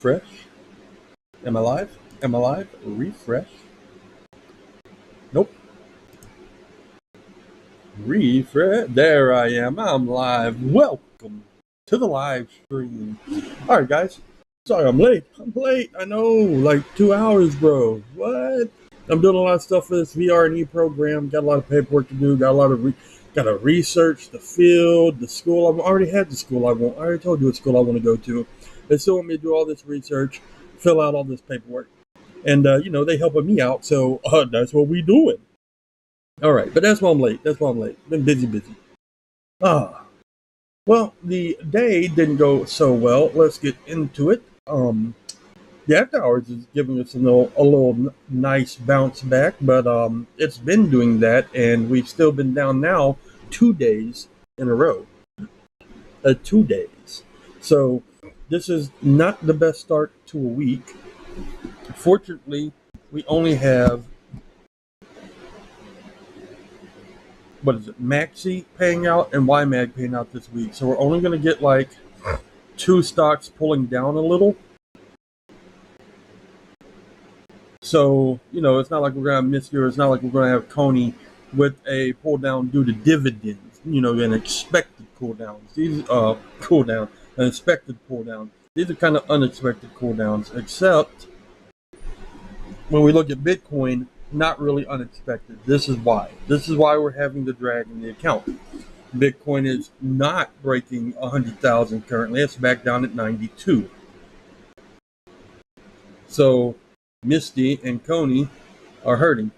Refresh. Am I live? Am I live? Refresh. Nope. Refresh. There I am. I'm live. Welcome to the live stream. All right, guys. Sorry, I'm late. I know, like 2 hours, bro. What? I'm doing a lot of stuff for this VR&E program. Got a lot of paperwork to do. Got a lot of got to research the field, the school. I've already had the school I want. I already told you what school I want to go to. They still want me to do all this research, fill out all this paperwork. And, they helping me out, so that's what we doing. All right, but that's why I'm late. Been busy. Well, the day didn't go so well. Let's get into it. The after hours is giving us a little nice bounce back, but it's been doing that, and we've still been down now 2 days in a row. 2 days. So this is not the best start to a week. Fortunately, we only have, Maxi paying out and YMAG paying out this week. So we're only going to get like 2 stocks pulling down a little. So, it's not like we're going to miss you. It's not like we're going to have Coney with a pull down due to dividends, an expected cool downs. These an expected pull down. These are kind of unexpected cool downs, except when we look at Bitcoin, not really unexpected. This is why we're having the drag in the account. Bitcoin is not breaking 100,000 currently. It's back down at 92. So Misty and Coney are hurting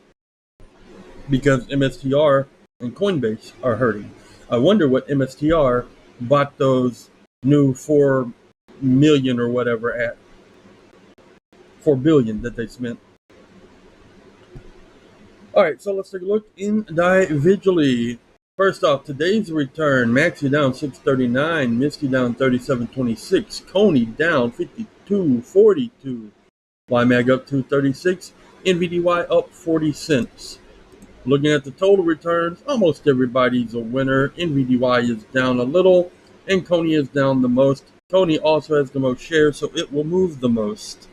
because MSTR and Coinbase are hurting. I wonder what MSTR bought those new 4 million or whatever at. 4 billion that they spent. All right, so let's take a look individually. First off, today's return: Maxi down 639, Misty down 37.26, Coney down 52.42, YMAG up 236, NVDY up 40 cents. Looking at the total returns, almost everybody's a winner. NVDY is down a little, and Coney is down the most. Coney also has the most shares, so it will move the most.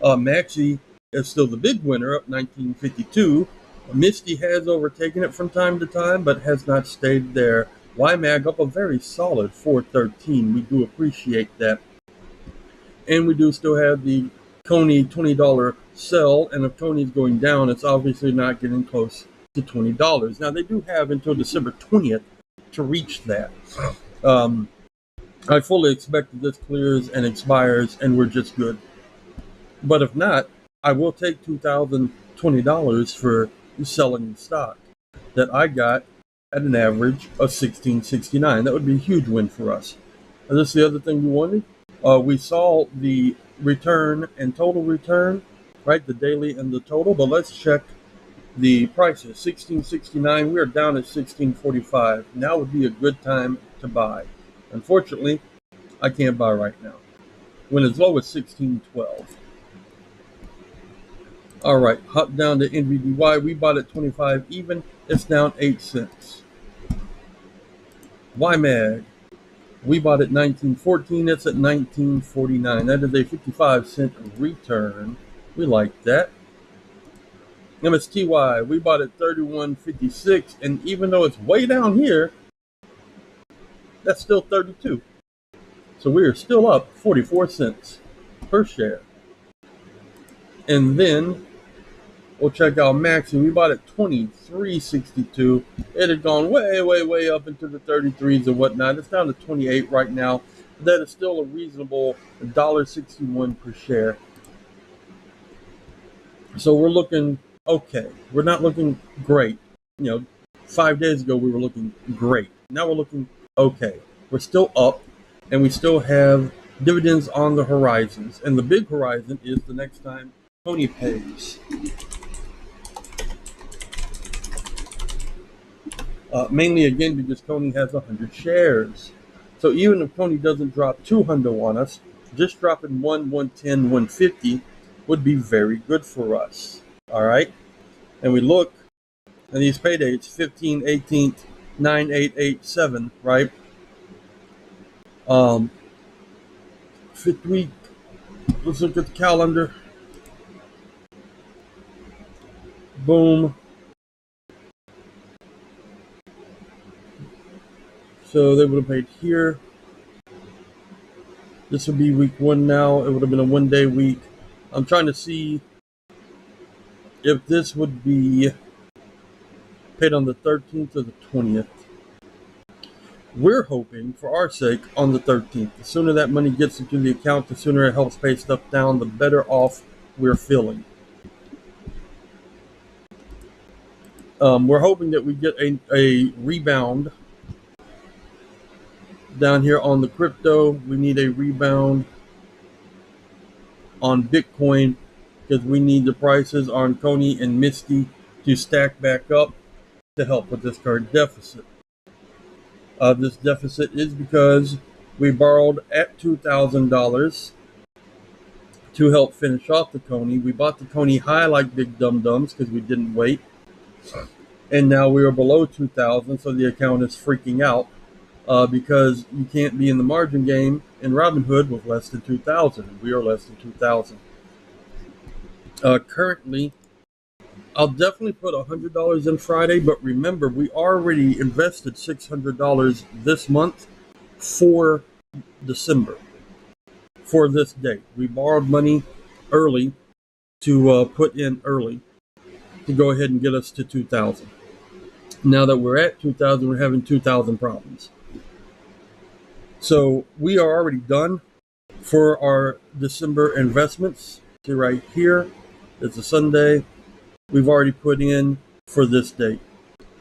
Maxi is still the big winner, up 19.52. Misty has overtaken it from time to time, but has not stayed there. YMAG up a very solid 4.13. We do appreciate that. And we do still have the Coney $20 sell, and if Coney's going down, it's obviously not getting close to $20. Now, they do have until December 20th to reach that. I fully expect that this clears and expires, and we're just good. But if not, I will take $2,020 for selling the stock that I got at an average of $16.69. That would be a huge win for us. And this is the other thing we wanted. We saw the return and total return, right? The daily and the total. But let's check the prices. $16.69. We are down at $16.45. Now would be a good time to buy. Unfortunately, I can't buy right now. When as low as $16.12. All right, hop down to NVDY. We bought at 25 even. It's down 8 cents. YMAG. We bought at 19.14. It's at 19.49. That is a 55-cent return. We like that. MSTY. We bought at 31.56, and even though it's way down here, that's still 32. So we are still up 44 cents per share. And then we'll check out Maxi. We bought at 23.62. It had gone way up into the 33s and whatnot. It's down to 28 right now. That is still a reasonable $1.61 per share. So we're looking okay. We're not looking great. 5 days ago we were looking great. Now we're looking okay. We're still up, and we still have dividends on the horizons. And the big horizon is the next time Coney pays. Mainly, again, because Coney has 100 shares. So even if Coney doesn't drop 200 on us, just dropping 110, 150 would be very good for us. All right? And we look at these pay dates, 15, 18th, 9, 8, 8, 7, right? 5th week, Let's look at the calendar. Boom. So they would have paid here. This would be week 1 now. It would have been a 1-day week. I'm trying to see if this would be paid on the 13th or the 20th. We're hoping, for our sake, on the 13th. The sooner that money gets into the account, the sooner it helps pay stuff down, the better off we're feeling. We're hoping that we get a rebound down here on the crypto. We need a rebound on Bitcoin because we need the prices on Coney and Misty to stack back up to help with this current deficit. This deficit is because we borrowed at $2,000 to help finish off the Coney. We bought the Coney high like big dum-dums because we didn't wait. And now we are below 2,000, so the account is freaking out because you can't be in the margin game in Robinhood with less than 2,000. We are less than 2,000. Currently, I'll definitely put $100 in Friday, but remember, we already invested $600 this month for December, for this date. We borrowed money early to put in early to go ahead and get us to 2,000. Now that we're at 2,000, we're having 2,000 problems. So we are already done for our December investments. See right here, it's a Sunday. We've already put in for this date.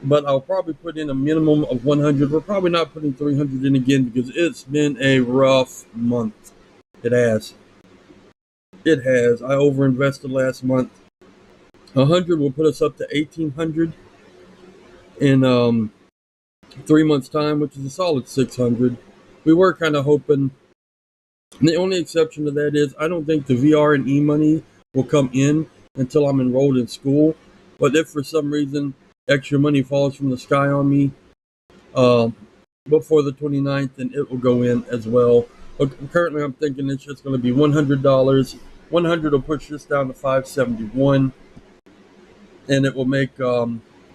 But I'll probably put in a minimum of 100. We're probably not putting 300 in again because it's been a rough month. It has. It has. I overinvested last month. 100 will put us up to 1,800 in 3 months' time, which is a solid 600. We were kind of hoping. And the only exception to that is I don't think the VR and e-money will come in until I'm enrolled in school. But if for some reason extra money falls from the sky on me before the 29th, then it will go in as well. But currently, I'm thinking it's just going to be $100. 100 will push this down to 571, and it will make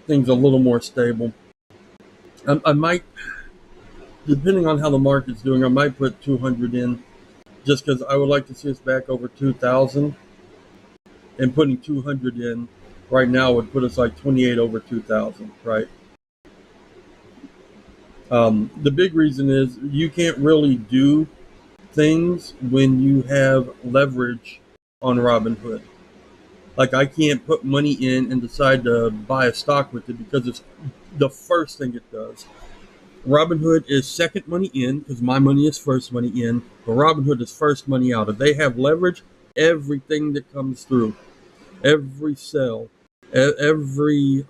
things a little more stable. I might, depending on how the market's doing, I might put 200 in, just because I would like to see us back over 2,000. And putting 200 in right now would put us like 28 over 2,000, right? The big reason is you can't really do things when you have leverage on Robinhood. Like I can't put money in and decide to buy a stock with it because it's the first thing it does. Robinhood is second money in because my money is first money in, but Robinhood is first money out. If they have leverage, everything that comes through, every sell, every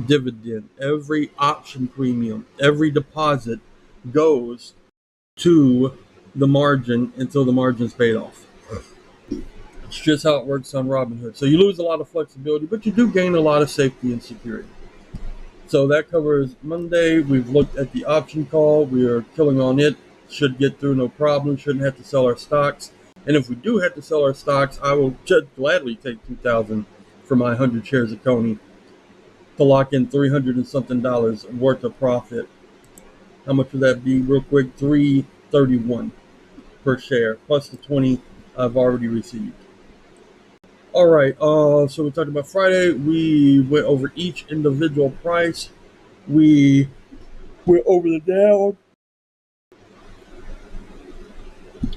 dividend, every option premium, every deposit goes to the margin until the margin's paid off. It's just how it works on Robinhood. So you lose a lot of flexibility, but you do gain a lot of safety and security. So that covers Monday. We've looked at the option call. We are killing on it. Should get through no problem. Shouldn't have to sell our stocks. And if we do have to sell our stocks, I will just gladly take $2,000 for my 100 shares of Coney to lock in $300 and something worth of profit. How much would that be? Real quick, $331 per share plus the 20 I've already received. All right. So we talked about Friday. We went over each individual price. We went over the down.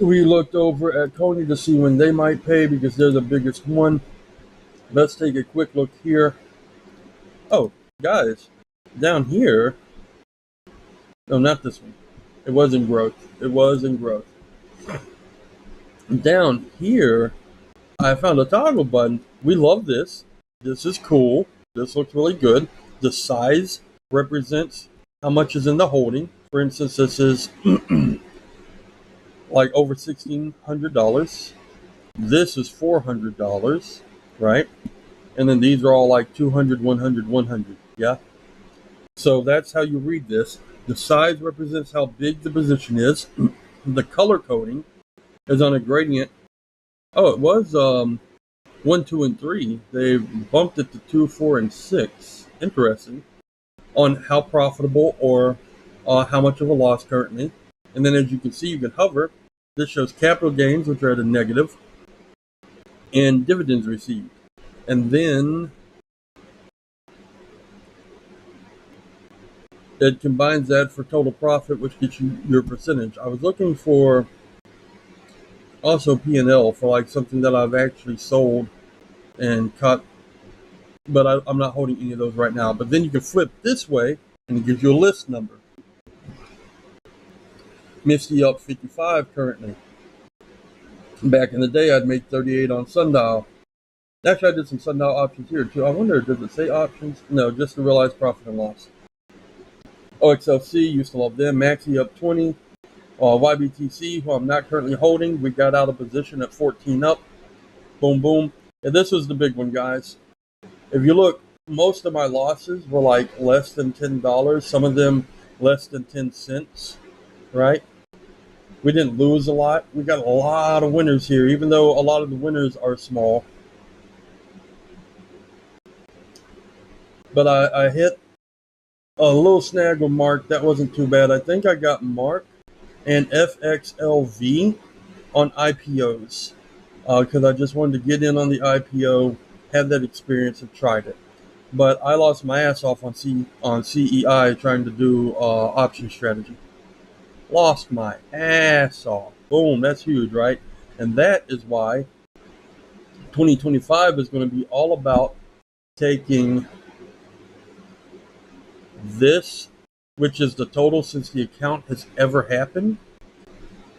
We looked over at Coney to see when they might pay because they're the biggest one. Let's take a quick look here. Oh, guys, down here. No, not this one. It was in growth. It was in growth. Down here, I found a toggle button. We love this. This is cool. This looks really good. The size represents how much is in the holding. For instance, this is like over $1,600. This is $400, right? And then these are all like 200, 100, 100. Yeah. So that's how you read this. The size represents how big the position is. The color coding is on a gradient Oh, it was 1, 2, and 3. They bumped it to 2, 4, and 6. Interesting. On how profitable or how much of a loss currently. And then as you can see, you can hover. This shows capital gains, which are at a negative, and dividends received. And then it combines that for total profit, which gets you your percentage. I was looking for also P&L for like something that I've actually sold and cut, but I'm not holding any of those right now. But then you can flip this way and it gives you a list number. Misty up 55 currently. Back in the day, I'd make 38 on sundial. Actually, I did some sundial options here too. I wonder, does it say options? No, just the realized profit and loss. OXLC, used to love them. Maxi up 20. YBTC, who I'm not currently holding, we got out of position at 14 up. Boom, boom. And this was the big one, guys. If you look, most of my losses were like less than $10. Some of them less than 10 cents, right? We didn't lose a lot. We got a lot of winners here, even though a lot of the winners are small. But I hit a little snag with Mark. That wasn't too bad. I think I got Mark and FXLV on IPOs because I just wanted to get in on the IPO, have that experience, and tried it. But I lost my ass off on CEI trying to do option strategy. Lost my ass off. Boom, that's huge, right? And that is why 2025 is going to be all about taking this, which is the total since the account has ever happened,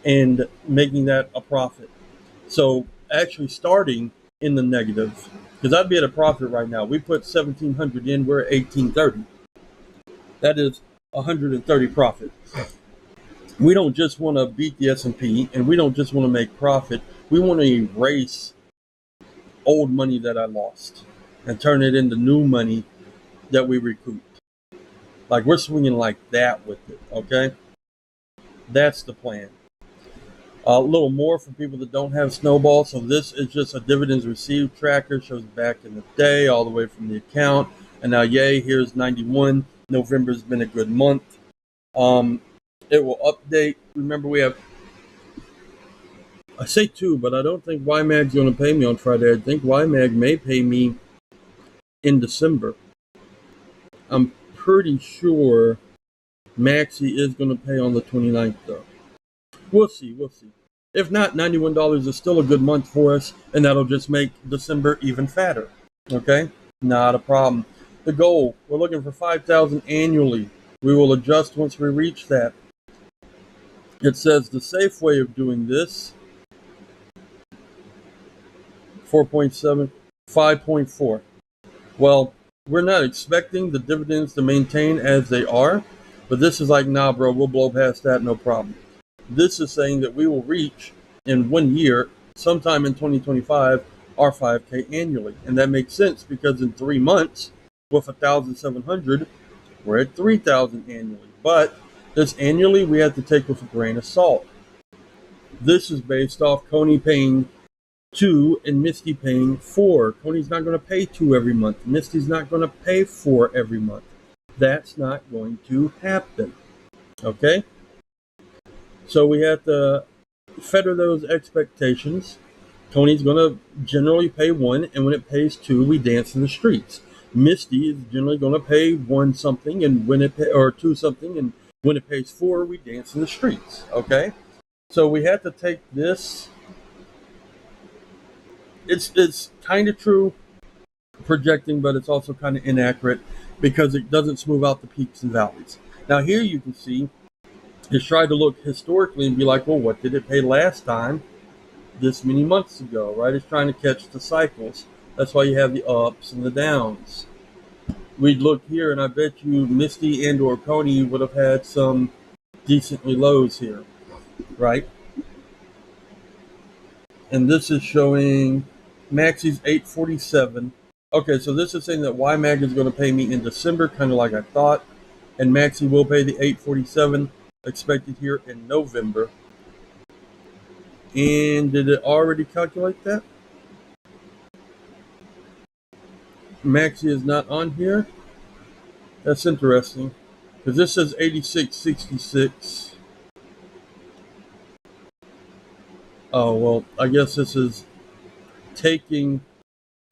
and making that a profit. So actually starting in the negative, because I'd be at a profit right now. We put 1,700 in, we're at 1,830. That is 130 profit. We don't just want to beat the S&P, and we don't just want to make profit. We want to erase old money that I lost and turn it into new money that we recouped. Like we're swinging like that with it, okay? That's the plan. A little more for people that don't have Snowball. So this is just a dividends received tracker. Shows back in the day, all the way from the account. And now, yay, here's 91. November's been a good month. It will update. Remember, we have, I say 2, but I don't think YMAG's going to pay me on Friday. I think YMAG may pay me in December. I'm pretty sure Maxi is going to pay on the 29th, though. We'll see. If not, $91 is still a good month for us, and that'll just make December even fatter. Okay? Not a problem. The goal, we're looking for 5,000 annually. We will adjust once we reach that. It says the safe way of doing this, 4.7, 5.4. Well, we're not expecting the dividends to maintain as they are, but this is like, nah, bro, we'll blow past that, no problem. This is saying that we will reach in 1 year, sometime in 2025, our 5K annually. And that makes sense because in 3 months, with 1,700, we're at 3,000 annually. But this annually, we have to take with a grain of salt. This is based off Coney paying 2 and Misty paying 4. Coney's not going to pay 2 every month. Misty's not going to pay 4 every month. That's not going to happen. Okay? So we have to feather those expectations. Tony's going to generally pay 1, and when it pays 2, we dance in the streets. Misty is generally going to pay 1 something, and when it or 2 something, and when it pays 4, we dance in the streets. Okay, so we have to take this. It's kind of true projecting, but it's also kind of inaccurate because it doesn't smooth out the peaks and valleys. Now here you can see. It's tried to look historically and be like, well, what did it pay last time this many months ago, right? It's trying to catch the cycles. That's why you have the ups and the downs. We'd look here, and I bet you Misty and or Coney would have had some decently lows here, right? And this is showing Maxi's 847. Okay, so this is saying that YMAG is going to pay me in December, kind of like I thought, and Maxi will pay the 847. Expected here in November. And did it already calculate that? Maxi is not on here. That's interesting. Because this says 86.66. Oh, well, I guess this is taking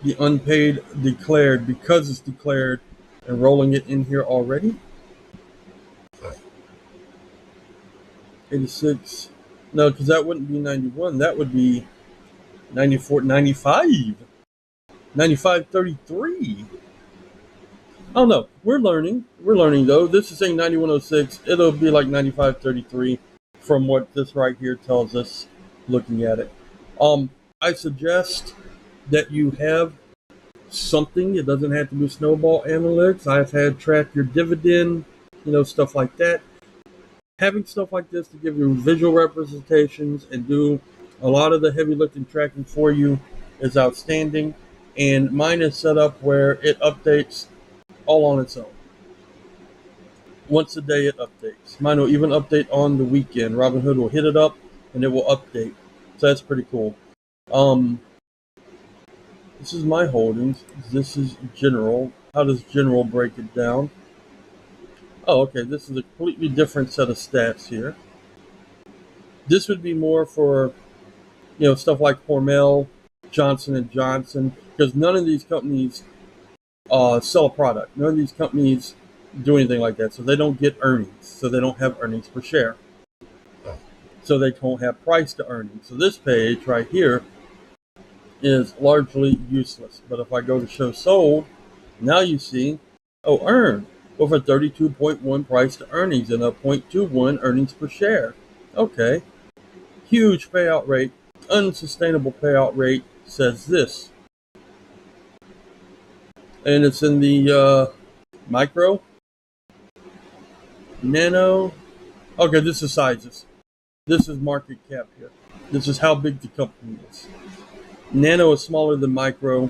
the unpaid declared because it's declared and rolling it in here already. 86. No, because that wouldn't be 91. That would be 94, 95. 95.33. Oh no, we're learning. We're learning though. This is saying 91.06. It'll be like 95.33 from what this right here tells us looking at it. I suggest that you have something. It doesn't have to be snowball analytics. I've had track your dividend, stuff like that. Having stuff like this to give you visual representations and do a lot of the heavy lifting tracking for you is outstanding. And mine is set up where it updates all on its own. Once a day it updates. Mine will even update on the weekend. Robinhood will hit it up and it will update. So that's pretty cool. This is my holdings. This is general. How does general break it down? Oh, okay. This is a completely different set of stats here. This would be more for, stuff like Hormel, Johnson & Johnson, because none of these companies sell a product. None of these companies do anything like that. So they don't get earnings. So they don't have earnings per share. So they don't have price to earnings. So this page right here is largely useless. But if I go to show sold, now you see, earned with a 32.1 price to earnings and a 0.21 earnings per share. Okay. Huge payout rate. Unsustainable payout rate says this. And it's in the micro, nano. Okay, this is sizes. This is market cap here. This is how big the company is. Nano is smaller than micro,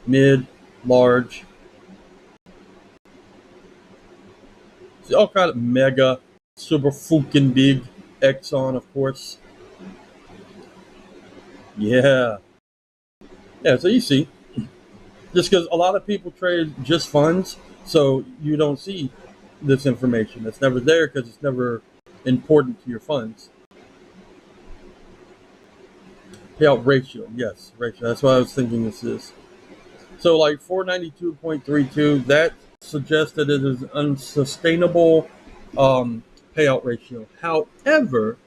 mid, large. See, all kind of mega, super fucking big. Exxon, of course. Yeah. Yeah, so you see. Just because a lot of people trade just funds, so you don't see this information. It's never there because it's never important to your funds. Payout ratio, yes, ratio. That's what I was thinking this is. So like 492.32, that suggests that it is unsustainable payout ratio. However,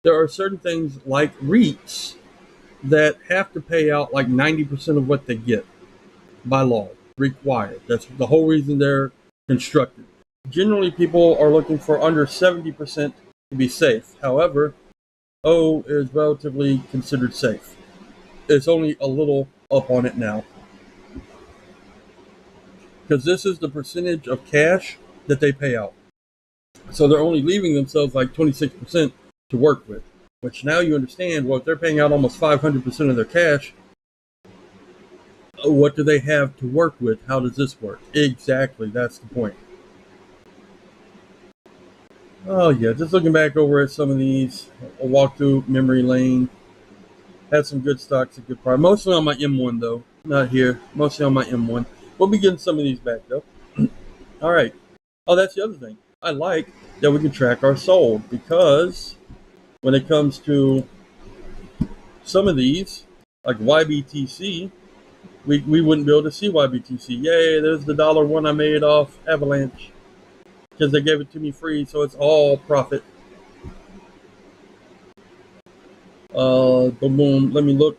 there are certain things like REITs that have to pay out like 90% of what they get by law, required. That's the whole reason they're constructed. Generally, people are looking for under 70% to be safe. However, O is relatively considered safe. It's only a little up on it now. Because this is the percentage of cash that they pay out. So they're only leaving themselves like 26% to work with. Which now you understand, well, if they're paying out almost 500% of their cash, what do they have to work with? How does this work? Exactly, that's the point. Oh yeah, just looking back over at some of these, I'll walk through memory lane. Had some good stocks at good price. Mostly on my M1 though, not here. Mostly on my M1. We'll be getting some of these back though. All right. Oh, that's the other thing. I like that we can track our sold because when it comes to some of these, like YBTC, we wouldn't be able to see YBTC. Yay, there's the $1 I made off Avalanche because they gave it to me free, so it's all profit. Boom, boom. Let me look.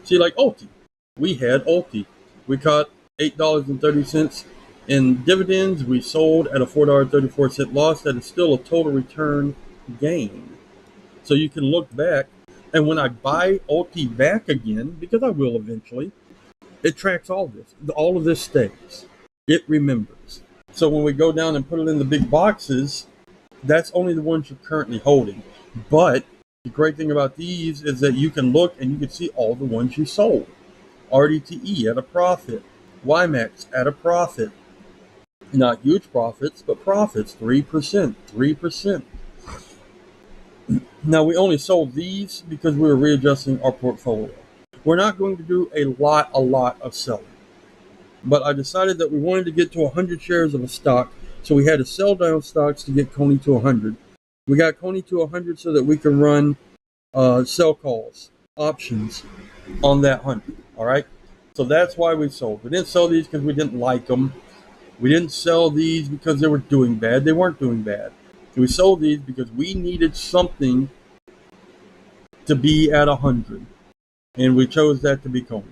See, like Ulti. We had Ulti. We caught $8.30 in dividends. We sold at a $4.34 loss. That is still a total return gain. So you can look back, and when I buy Ulti back again, because I will eventually, it tracks all this. All of this stays. It remembers. So when we go down and put it in the big boxes, that's only the ones you're currently holding. But the great thing about these is that you can look and you can see all the ones you sold. RDTE at a profit. YMAX at a profit. Not huge profits, but profits. 3%. 3%. Now, we only sold these because we were readjusting our portfolio. We're not going to do a lot of selling. But I decided that we wanted to get to 100 shares of a stock, so we had to sell down stocks to get Coney to 100. We got Coney to 100 so that we can run sell calls, options on that 100. All right? So that's why we sold. We didn't sell these because we didn't like them. We didn't sell these because they were doing bad. They weren't doing bad. We sold these because we needed something to be at 100, and we chose that to be Coney.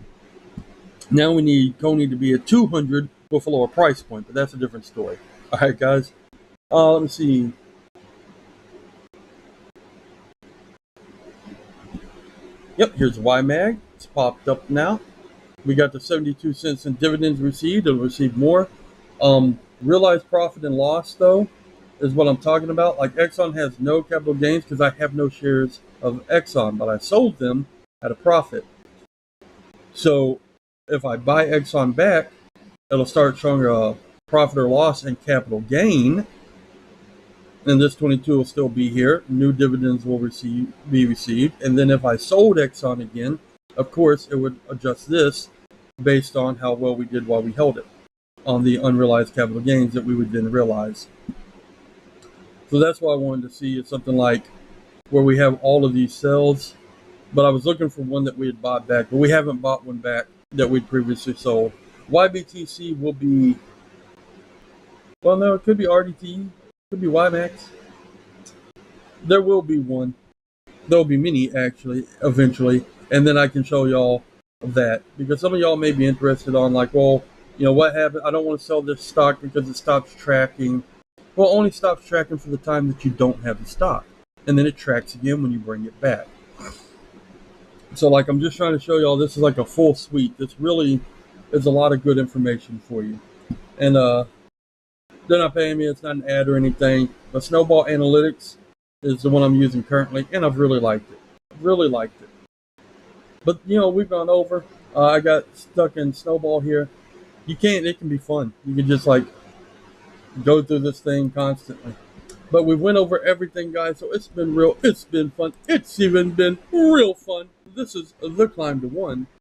Now we need Coney to be at 200 with a lower price point, but that's a different story. All right, guys. Let me see. Yep, here's YMAG. It's popped up now. We got the 72 cents in dividends received. It'll receive more. Realized profit and loss, though, is what I'm talking about. Like Exxon has no capital gains because I have no shares of Exxon, but I sold them at a profit. So if I buy Exxon back, it'll start showing a profit or loss and capital gain. And this 22 will still be here. New dividends will be received. And then if I sold Exxon again, of course, it would adjust this based on how well we did while we held it on the unrealized capital gains that we would then realize. So that's why I wanted to see is something like where we have all of these sales. But I was looking for one that we had bought back, but we haven't bought one back that we'd previously sold. YBTC will be, well, no, it could be RDT, could be YMAX. There will be one. There'll be many, actually, eventually. And then I can show y'all that. Because some of y'all may be interested on, like, well, you know, what happened? I don't want to sell this stock because it stops tracking. Well, it only stops tracking for the time that you don't have the stock. And then it tracks again when you bring it back. So, like, I'm just trying to show y'all this is like a full suite. This really is a lot of good information for you. And they're not paying me. It's not an ad or anything. But Snowball Analytics is the one I'm using currently, and I've really liked it. Really liked it. But, you know, we've gone over. I got stuck in Snowball here. You can't. It can be fun. You can just, like, go through this thing constantly. But we went over everything, guys, so it's been real. It's been fun. It's even been real fun. This is the climb to 1.